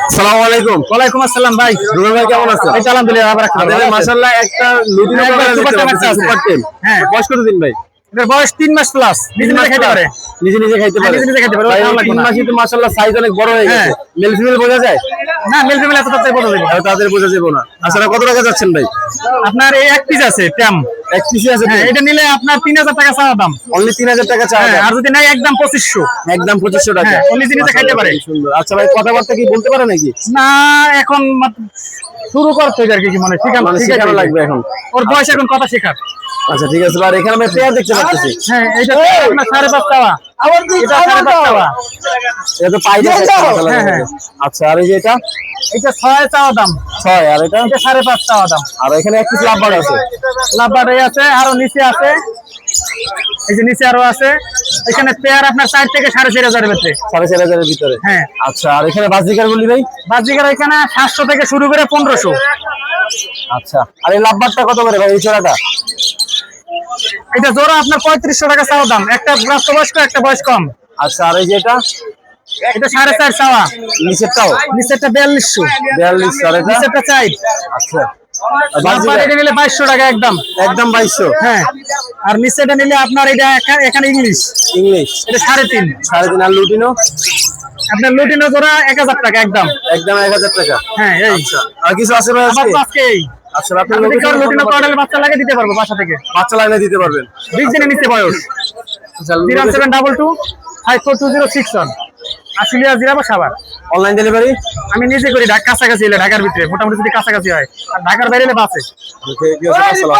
আসসালামু আলাইকুম। ওয়ালাইকুম আসসালাম ভাই। রুবেল ভাই কেমন আছেন? এই তো আলহামদুলিল্লাহ আবার একটা আপনাদের মাশাআল্লাহ একটা লুটিনো হ্যাঁ, প্রকারের সুপার টেম বাচ্চা আছে। সুপার টেম। হ্যাঁ। বয়স কতদিন ভাই? এটার বয়স 3 মাস প্লাস। নিজে নিজে খাইতে পারে। নিজে নিজে খাইতে পারে। নিজে নিজে খাইতে পারে, ভাই, ওর খাওয়া লাগবে 3 না। মাসই তো মাশাআল্লাহ সাইজ অনেক বড় হয়ে গেছে। হ্যাঁ। মেল ফিমেল বোঝা যায়? না মেল ফিমেল এত তাড়াতাড়ি বড় হবে না। তাদের বোঝা যাবে না। আচ্ছা কত টাকা যাচ্ছেন ভাই? আপনার এই এক পিস আছে ট্যাম। এক পিসি আছে? হ্যাঁ, এটা নিলে আপনার 3000 টাকা চাওয়া দাম। অনলি 3000 টাকা চাওয়া হ্যাঁ, দাম। আর যদি নাই একদম 2500। একদম 2500 টাকা। হ্যাঁ, ও নিজে নিজে খাইতে পারে। মাশাআল্লাহ, সুন্দর। আচ্ছা ভাই, কথাবার্তা কি বলতে পারে নাকি? না এখন শুরু করতে হবে আর কি মানে মানে ঠিক শেখানো লাগবে এখন। ওর বয়স এখন কথা শেখার। আচ্ছা ঠিক আছে। আর এখানে আমরা পেয়ার দেখতে পাচ্ছি। হ্যাঁ, এটা আপনার 5.5 চাওয়া। এটা 5.5 চাওয়া। এটা তো পাইলে মাশাআল্লাহ। হ্যাঁ, হ্যাঁ। আচ্ছা আর এই যে এটা? এটা 6 চাওয়া দাম। 6। আর এটা? এটা 5.5 চাওয়া দাম। আর এখানে এক পিস লাভবার আছে। লাভবার্ড আছে, আরো নিচে আছে। এই যে নিচে আরো আছে। এখানে পেয়ার আপনার 4 থেকে 4.5 এর ভিতরে। 4.5 এর ভিতরে। হ্যাঁ। আচ্ছা আর এখানে বাজিকার গুলি ভাই? বাজিকার এখানে 700 থেকে শুরু করে 1500। আচ্ছা আর এই লাভবারটা কত করে ভাই, এই চোরাটা? এটা জোড়া আপনার 3500 টাকা চাওয়া দাম। একটা প্রাপ্তবয়স্ক, একটা বয়স কম। আচ্ছা আর এই যে এটা? এটা 4.5 চাওয়া। নিচেরটাও? নিচেরটা 4200। 42। আর এটা? নিচেরটা 4। আচ্ছা আর লাভবার্ড এটা নিলে 2200 টাকা একদম। একদম 2200? হ্যাঁ। আর নিচেরটা নিলে আপনার এটা এখানে ইংলিশ। ইংলিশ? এটা 3.5। 3.5। আর লুটিনো? আপনার লুটিনো জোড়া 1000 টাকা একদম। একদম 1000 টাকা। হ্যাঁ এই। আচ্ছা আর কিছু আছে ভাই আজকে? আজকে এই। আচ্ছা আপনি যদি কারো লুটিনো করালে বাচ্চা লাগে দিতে পারবো বাসা থেকে। বাচ্চা লাগলে দিতে পারবেন? 20 দিনের নিচে বয়স। আচ্ছা 07222 542061। আশুলিয়া জিরাবা সাভার। Online delivery? আমি নিজে করি, কাছাকাছি এলে ঢাকার ভিতরে মোটামুটি যদি কাছাকাছি হয়, আর ঢাকার বাইরে এলে বাসে। ঠিক আছে। আসসালাম।